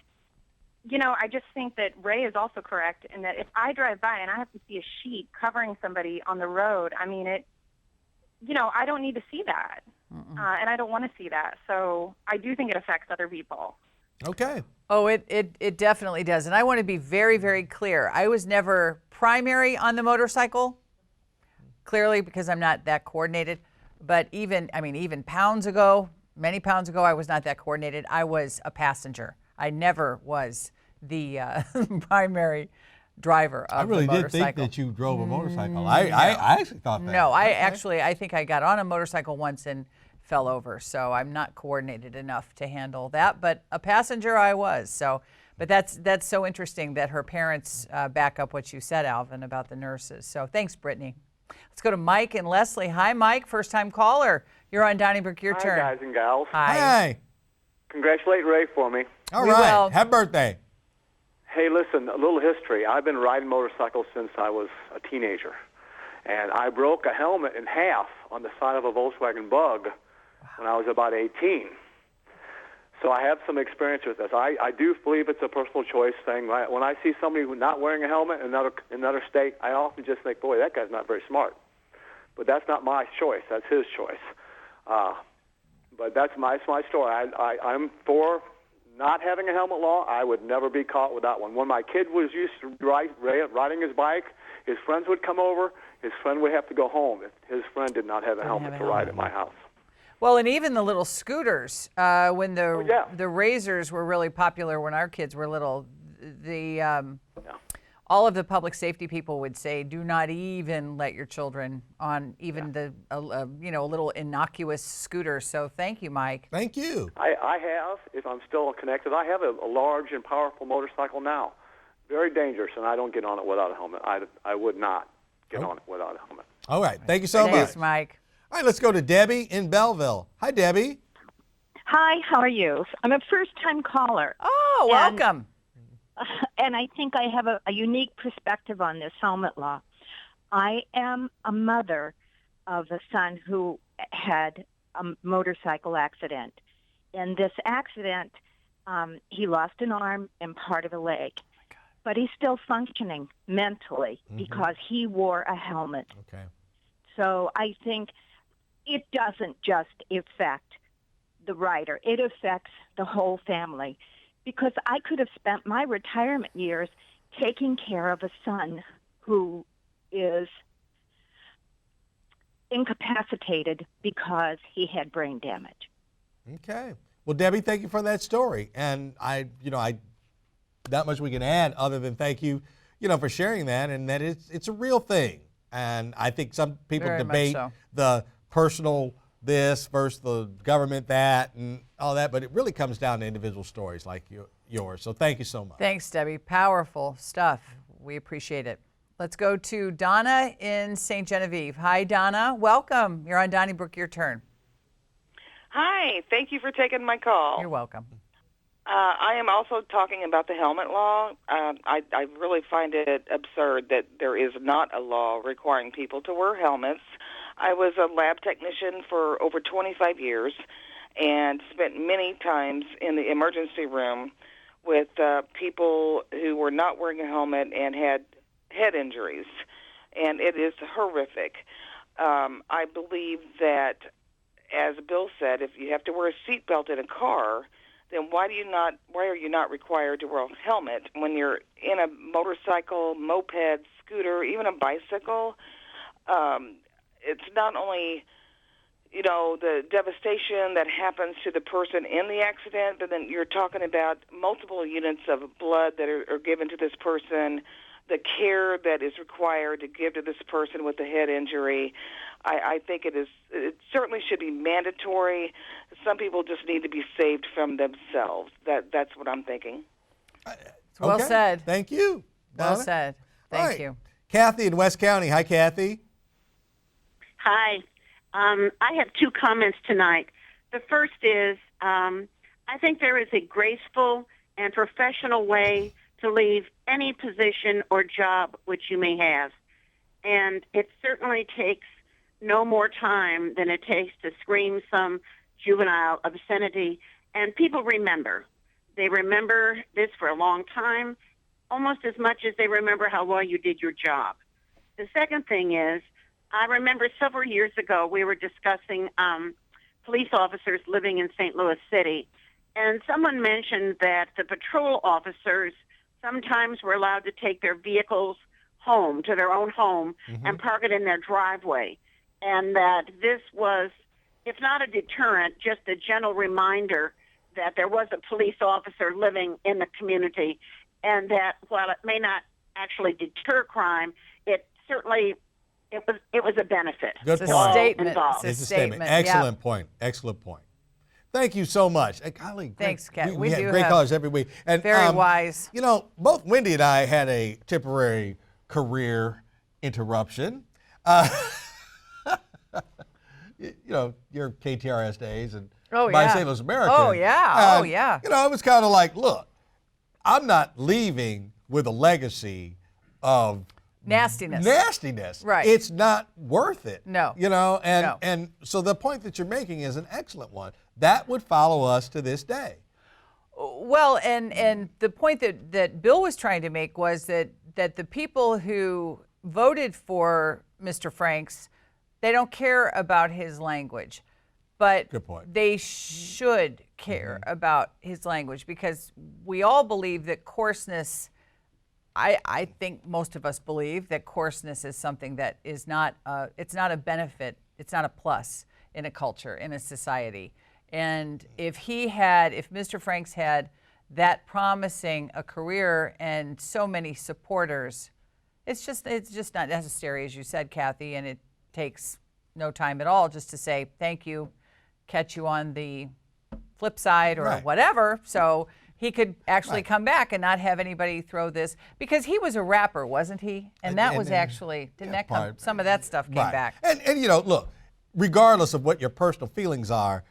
I just think that Ray is also correct in that if I drive by and I have to see a sheet covering somebody on the road, I mean, I don't need to see that. And I don't want to see that. So I do think it affects other people. Okay. Oh, it definitely does. And I want to be very, very clear. I was never primary on the motorcycle, clearly because I'm not that coordinated. But even pounds ago, many pounds ago, I was not that coordinated. I was a passenger. I never was the primary driver of I really the did motorcycle. think that you drove a motorcycle. I actually thought that. No, I think I got on a motorcycle once and fell over, so I'm not coordinated enough to handle that. But a passenger I was. So, but that's so interesting that her parents back up what you said, Alvin, about the nurses. So thanks, Brittany. Let's go to Mike and Leslie. Hi, Mike, first-time caller. You're on Donnybrook. Your turn. Hi, guys and gals. Hi. Congratulate Ray for me. All We right. will. Happy birthday. Hey, listen, a little history. I've been riding motorcycles since I was a teenager, and I broke a helmet in half on the side of a Volkswagen Bug when I was about 18. So I have some experience with this. I do believe it's a personal choice thing. When I see somebody not wearing a helmet in another state, I often just think, boy, that guy's not very smart. But that's not my choice. That's his choice. But that's my story. I'm for not having a helmet law. I would never be caught with that one. When my kid was used to riding his bike, his friends would come over. His friend would have to go home if his friend did not have a helmet to ride at my house. Well, and even the little scooters, when the Razors were really popular when our kids were little, all of the public safety people would say, do not even let your children on even a little innocuous scooter. So thank you, Mike. Thank you. I have, if I'm still connected, I have a large and powerful motorcycle now very dangerous, and I don't get on it without a helmet. I would not get on it without a helmet. All right. Thank you so much. Thanks, Mike. All right, let's go to Debbie in Belleville. Hi, Debbie. Hi, how are you? I'm a first-time caller. Oh, welcome. And I think I have a unique perspective on this helmet law. I am a mother of a son who had a motorcycle accident. In this accident, he lost an arm and part of a leg. But he's still functioning mentally because he wore a helmet. Okay. So I think it doesn't just affect the rider. It affects the whole family. Because I could have spent my retirement years taking care of a son who is incapacitated because he had brain damage. Okay. Well, Debbie, thank you for that story. And I not much we can add other than thank you, for sharing that, and that it's a real thing. And I think some people Very debate much so. the personal this versus the government that and all that, but it really comes down to individual stories like yours. So thank you so much. Thanks, Debbie. Powerful stuff. We appreciate it. Let's go to Donna in St. Genevieve. Hi, Donna. Welcome. You're on Donnybrook. Your turn. Hi. Thank you for taking my call. You're welcome. I am also talking about the helmet law. I really find it absurd that there is not a law requiring people to wear helmets. I was a lab technician for over 25 years and spent many times in the emergency room with people who were not wearing a helmet and had head injuries, and it is horrific. I believe that, as Bill said, if you have to wear a seatbelt in a car, then why are you not required to wear a helmet when you're in a motorcycle, moped, scooter, even a bicycle? It's not only, the devastation that happens to the person in the accident, but then you're talking about multiple units of blood that are given to this person, the care that is required to give to this person with a head injury. I think it certainly should be mandatory. Some people just need to be saved from themselves. That's what I'm thinking. Well said. Thank you, Donna. Well said. Thank you. Kathy in West County. Hi, Kathy. Hi. I have two comments tonight. The first is I think there is a graceful and professional way to leave any position or job which you may have. And it certainly takes no more time than it takes to scream some juvenile obscenity. And people remember. They remember this for a long time, almost as much as they remember how well you did your job. The second thing is, I remember several years ago we were discussing police officers living in St. Louis City, and someone mentioned that the patrol officers sometimes were allowed to take their vehicles home, to their own home, and park it in their driveway, and that this was, if not a deterrent, just a gentle reminder that there was a police officer living in the community, and that while it may not actually deter crime, it certainly it was a benefit. Good It's point. a statement. Involved. It's a It's a statement. Excellent point. Excellent point. Thank you so much. Hey, golly, Thanks, Kat. We We had do great have callers every week. And very wise. Both Wendy and I had a temporary career interruption. Your KTRS days and by St. Louis American. Oh, yeah. And, it was kind of like, look, I'm not leaving with a legacy of nastiness. Right. It's not worth it. No. And so the point that you're making is an excellent one. That would follow us to this day. Well, and the point that Bill was trying to make was that the people who voted for Mr. Franks, they don't care about his language. But good point. They should care about his language, because we all believe that coarseness, I think most of us believe that coarseness is something that is not, it's not a benefit, it's not a plus in a culture, in a society. And if Mr. Franks had that promising a career and so many supporters, it's just not necessary, as you said, Kathy, and it takes no time at all just to say thank you, catch you on the flip side or whatever. So he could actually come back and not have anybody throw this, because he was a rapper, wasn't he? And that was actually, didn't that come, some of that stuff came back. And you know, look, regardless of what your personal feelings are,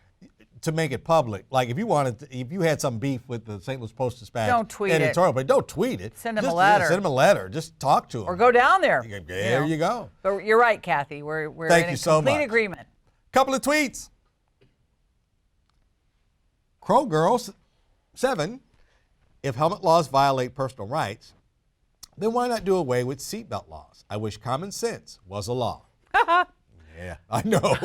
to make it public, like if you had some beef with the St. Louis Post-Dispatch don't tweet editorial, but don't tweet it. Send him a letter. Send him a letter. Just talk to him. Or go down there. There you go. But you're right, Kathy. We're Thank in you so complete much. agreement. Couple of tweets. Crow Girls 7, if helmet laws violate personal rights, then why not do away with seatbelt laws? I wish common sense was a law. Yeah, I know.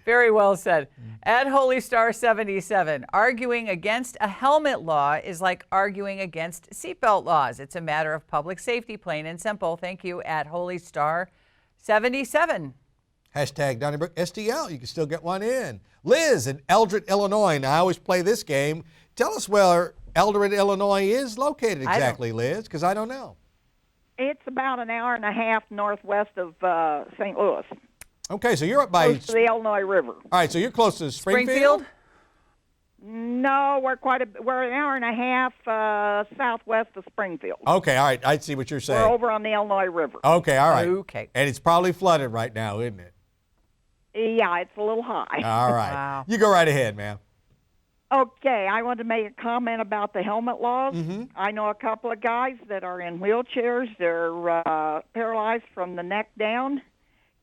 Very well said. At Holy Star 77, arguing against a helmet law is like arguing against seatbelt laws. It's a matter of public safety, plain and simple. Thank you, at Holy Star 77. Hashtag Donnybrook STL. You can still get one in. Liz in Eldred, Illinois. Now, I always play this game. Tell us where Eldred, Illinois is located exactly, Liz, because I don't know. It's about an hour and a half northwest of St. Louis. Okay, so you're up by... Close to the Illinois River. All right, so you're close to Springfield? No, we're an hour and a half southwest of Springfield. Okay, all right, I see what you're saying. We're over on the Illinois River. Okay, all right. Okay. And it's probably flooded right now, isn't it? Yeah, it's a little high. All right. Wow. You go right ahead, ma'am. Okay, I want to make a comment about the helmet laws. Mm-hmm. I know a couple of guys that are in wheelchairs. They're paralyzed from the neck down.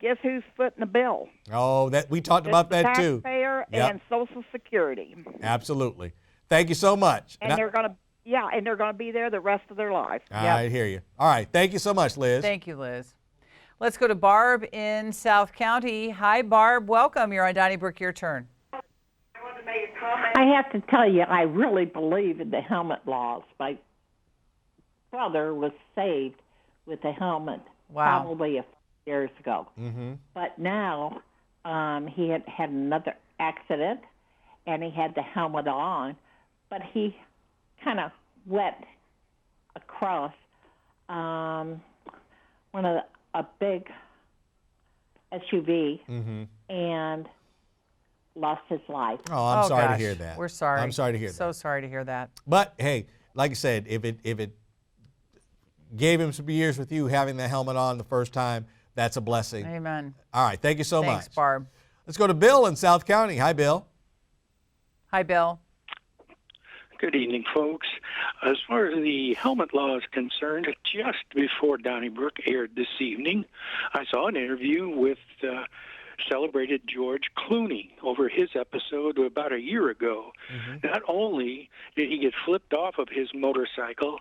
Guess who's footing the bill? Oh, we talked about that too. The taxpayer and Social Security. Absolutely. Thank you so much. And they're going to be there the rest of their life. I hear you. All right, thank you so much, Liz. Thank you, Liz. Let's go to Barb in South County. Hi, Barb. Welcome. You're on Donnybrook. Your turn. I have to tell you, I really believe in the helmet laws. My brother was saved with a helmet probably a few years ago. Mm-hmm. But now he had another accident, and he had the helmet on, but he kind of went across a big SUV and lost his life. Oh, I'm sorry to hear that. We're sorry. I'm sorry to hear that. So sorry to hear that. But hey, like I said, if it gave him some years with you having the helmet on the first time, that's a blessing. Amen. All right, thank you so much. Thanks, Barb. Let's go to Bill in South County. Hi, Bill. Hi, Bill. Good evening, folks. As far as the helmet law is concerned, just before Donnybrook aired this evening, I saw an interview with celebrated George Clooney over his episode about a year ago. Not only did he get flipped off of his motorcycle,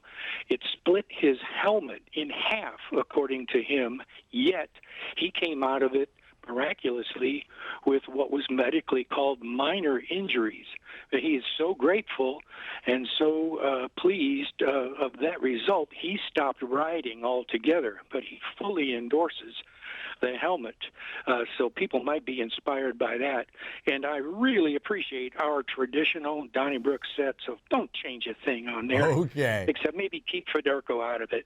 it split his helmet in half, according to him, yet he came out of it miraculously with what was medically called minor injuries. But he is so grateful and so pleased of that result, he stopped riding altogether, but he fully endorses the helmet. So people might be inspired by that. And I really appreciate our traditional Donnybrook set, so don't change a thing on there. Okay. Except maybe keep Federico out of it.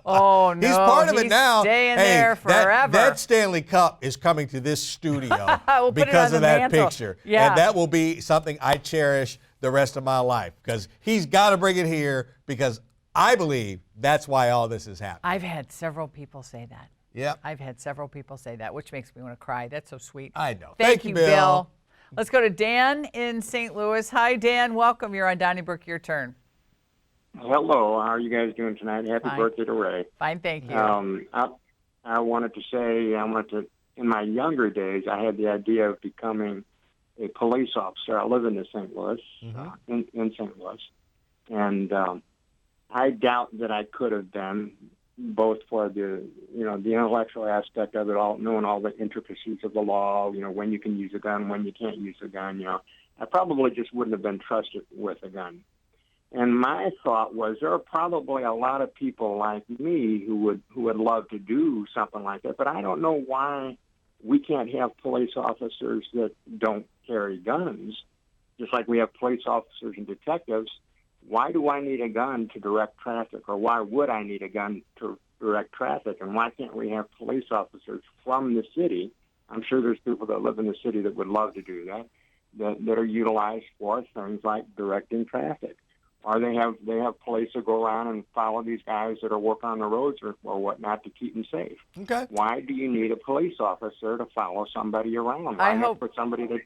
Oh, no. He's part of it now. Staying there forever. That Stanley Cup is coming to this studio We'll because of that mantle. picture. Yeah. And that will be something I cherish the rest of my life, because he's got to bring it here, because I believe that's why all this is happening. I've had several people say that. Yep. I've had several people say that, which makes me want to cry. That's so sweet. I know. Thank you, Bill. Let's go to Dan in St. Louis. Hi, Dan. Welcome. You're on Donnybrook. Your turn. Hello. How are you guys doing tonight? Happy birthday to Ray. Fine, thank you. I wanted to say, in my younger days, I had the idea of becoming a police officer. I live in St. Louis, in St. Louis. And I doubt that I could have been, both for the intellectual aspect of it all, knowing all the intricacies of the law, when you can use a gun, when you can't use a gun, I probably just wouldn't have been trusted with a gun. And my thought was, there are probably a lot of people like me who would love to do something like that, but I don't know why we can't have police officers that don't carry guns, just like we have police officers and detectives. Why do I need a gun to direct traffic, or why would I need a gun to direct traffic, and why can't we have police officers from the city? I'm sure there's people that live in the city that would love to do that, that are utilized for things like directing traffic. Or they have police that go around and follow these guys that are working on the roads or whatnot to keep them safe. Okay. Why do you need a police officer to follow somebody around? Why not for somebody to...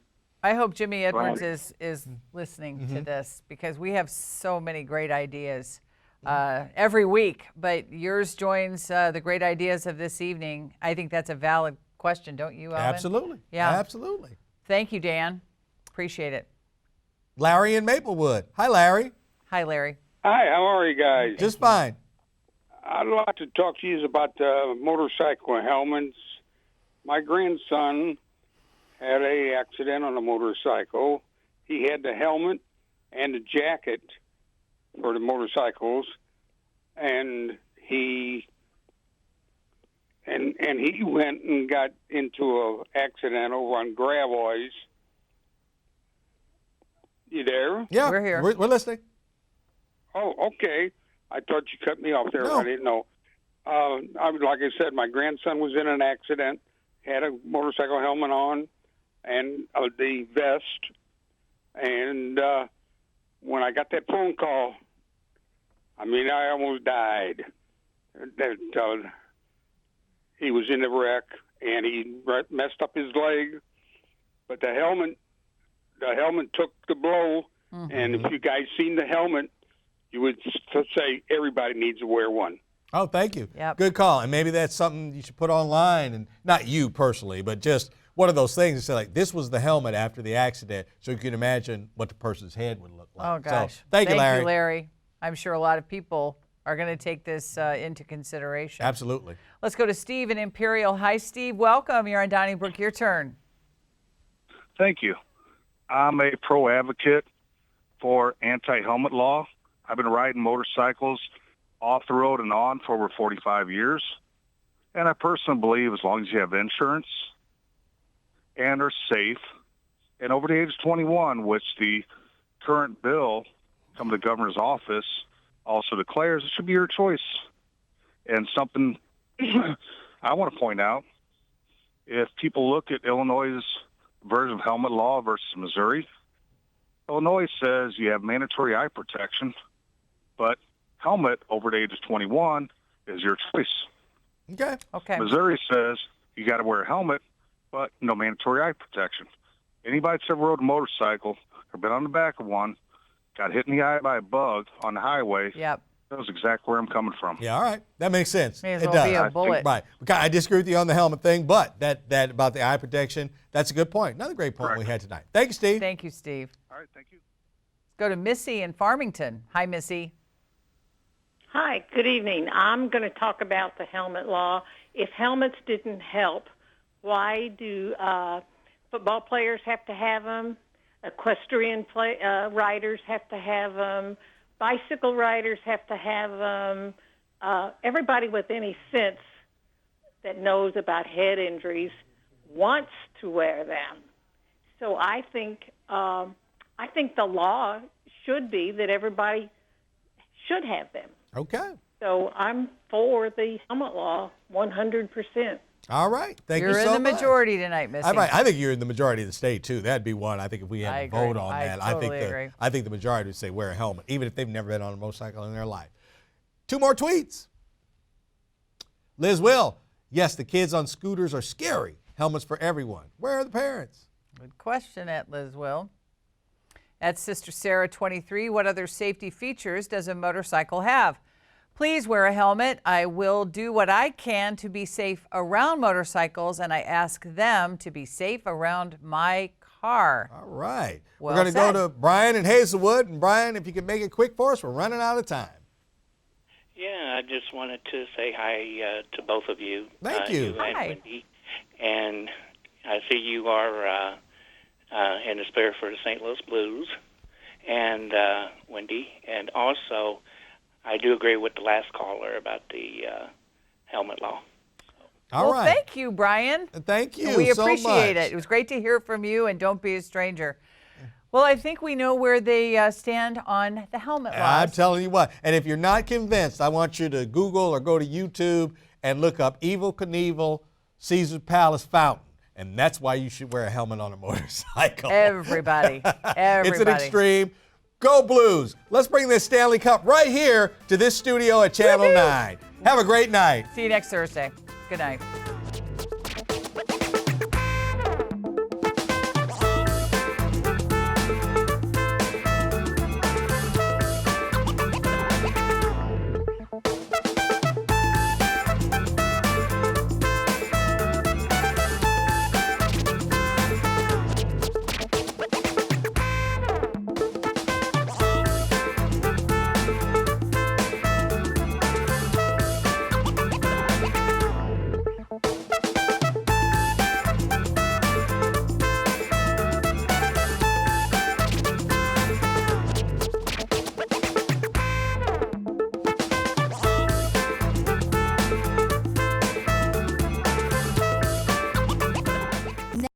I hope Jimmy Edwards ahead. is listening to this, because we have so many great ideas every week, but yours joins the great ideas of this evening. I think that's a valid question, don't you, Alvin? Absolutely. Yeah. Absolutely. Thank you, Dan. Appreciate it. Larry in Maplewood. Hi, Larry. Hi, Larry. Hi, how are you guys? Just fine. I'd like to talk to you about motorcycle helmets. My grandson had a accident on a motorcycle. He had the helmet and the jacket for the motorcycles, and he went and got into an accident over on Gravois. You there? Yeah, we're here. We're listening. Oh, okay. I thought you cut me off there. No. I didn't know. Like I said, my grandson was in an accident, had a motorcycle helmet on, and the vest. And when I got that phone call, I almost died. That he was in the wreck, and he messed up his leg. But the helmet took the blow. Mm-hmm. And if you guys seen the helmet, you would say everybody needs to wear one. Oh, thank you. Yep. Good call. And maybe that's something you should put online, and not you personally, but just one of those things to say, like, this was the helmet after the accident, so you can imagine what the person's head would look like. Oh, gosh. So, thank you, Larry. Thank you, Larry. I'm sure a lot of people are going to take this into consideration. Absolutely. Let's go to Steve in Imperial. Hi, Steve. Welcome. You're on Donnybrook. Your turn. Thank you. I'm a pro advocate for anti-helmet law. I've been riding motorcycles off the road and on for over 45 years. And I personally believe as long as you have insurance and are safe, and over the age of 21, which the current bill come to the governor's office also declares, it should be your choice. And something I want to point out, if people look at Illinois' version of helmet law versus Missouri, Illinois says you have mandatory eye protection, but helmet over the age of 21 is your choice. Okay. Okay. Missouri says you got to wear a helmet, but no mandatory eye protection. Anybody that's ever rode a motorcycle or been on the back of one, got hit in the eye by a bug on the highway, yep, knows exactly where I'm coming from. Yeah, all right. That makes sense. May as It well does. be a bullet. Right. I disagree with you on the helmet thing, but that about the eye protection, that's a good point. Another great point we had tonight. Thank you, Steve. Thank you, Steve. All right, thank you. Let's go to Missy in Farmington. Hi, Missy. Hi, good evening. I'm going to talk about the helmet law. If helmets didn't help, why do football players have to have them? Equestrian riders have to have them. Bicycle riders have to have them. Everybody with any sense that knows about head injuries wants to wear them. So I think the law should be that everybody should have them. Okay. So I'm for the helmet law 100%. All right. Thank you so much. You're in the majority tonight, Missy. All right. I think you're in the majority of the state, too. That'd be one. I think if we had to vote on that, totally agree. I think the majority would say wear a helmet, even if they've never been on a motorcycle in their life. 2 more tweets. Liz Will, yes, the kids on scooters are scary. Helmets for everyone. Where are the parents? Good question at Liz Will. At Sister Sarah 23, what other safety features does a motorcycle have? Please wear a helmet. I will do what I can to be safe around motorcycles, and I ask them to be safe around my car. All right. Well We're going to said. go to Brian in Hazelwood. And Brian, if you can make it quick for us, we're running out of time. Yeah, I just wanted to say hi to both of you. Thank you. You Hi. and Wendy. And I see you are in despair for the St. Louis Blues, and Wendy. And also, I do agree with the last caller about the helmet law. All right. Thank you, Brian. Thank you We so appreciate much. it. It was great to hear from you, and don't be a stranger. Well, I think we know where they stand on the helmet laws. I'm telling you what. And if you're not convinced, I want you to Google or go to YouTube and look up Evel Knievel Caesar's Palace Fountain. And that's why you should wear a helmet on a motorcycle. Everybody. It's an extreme. Go Blues. Let's bring this Stanley Cup right here to this studio at Channel 9. Have a great night. See you next Thursday. Good night.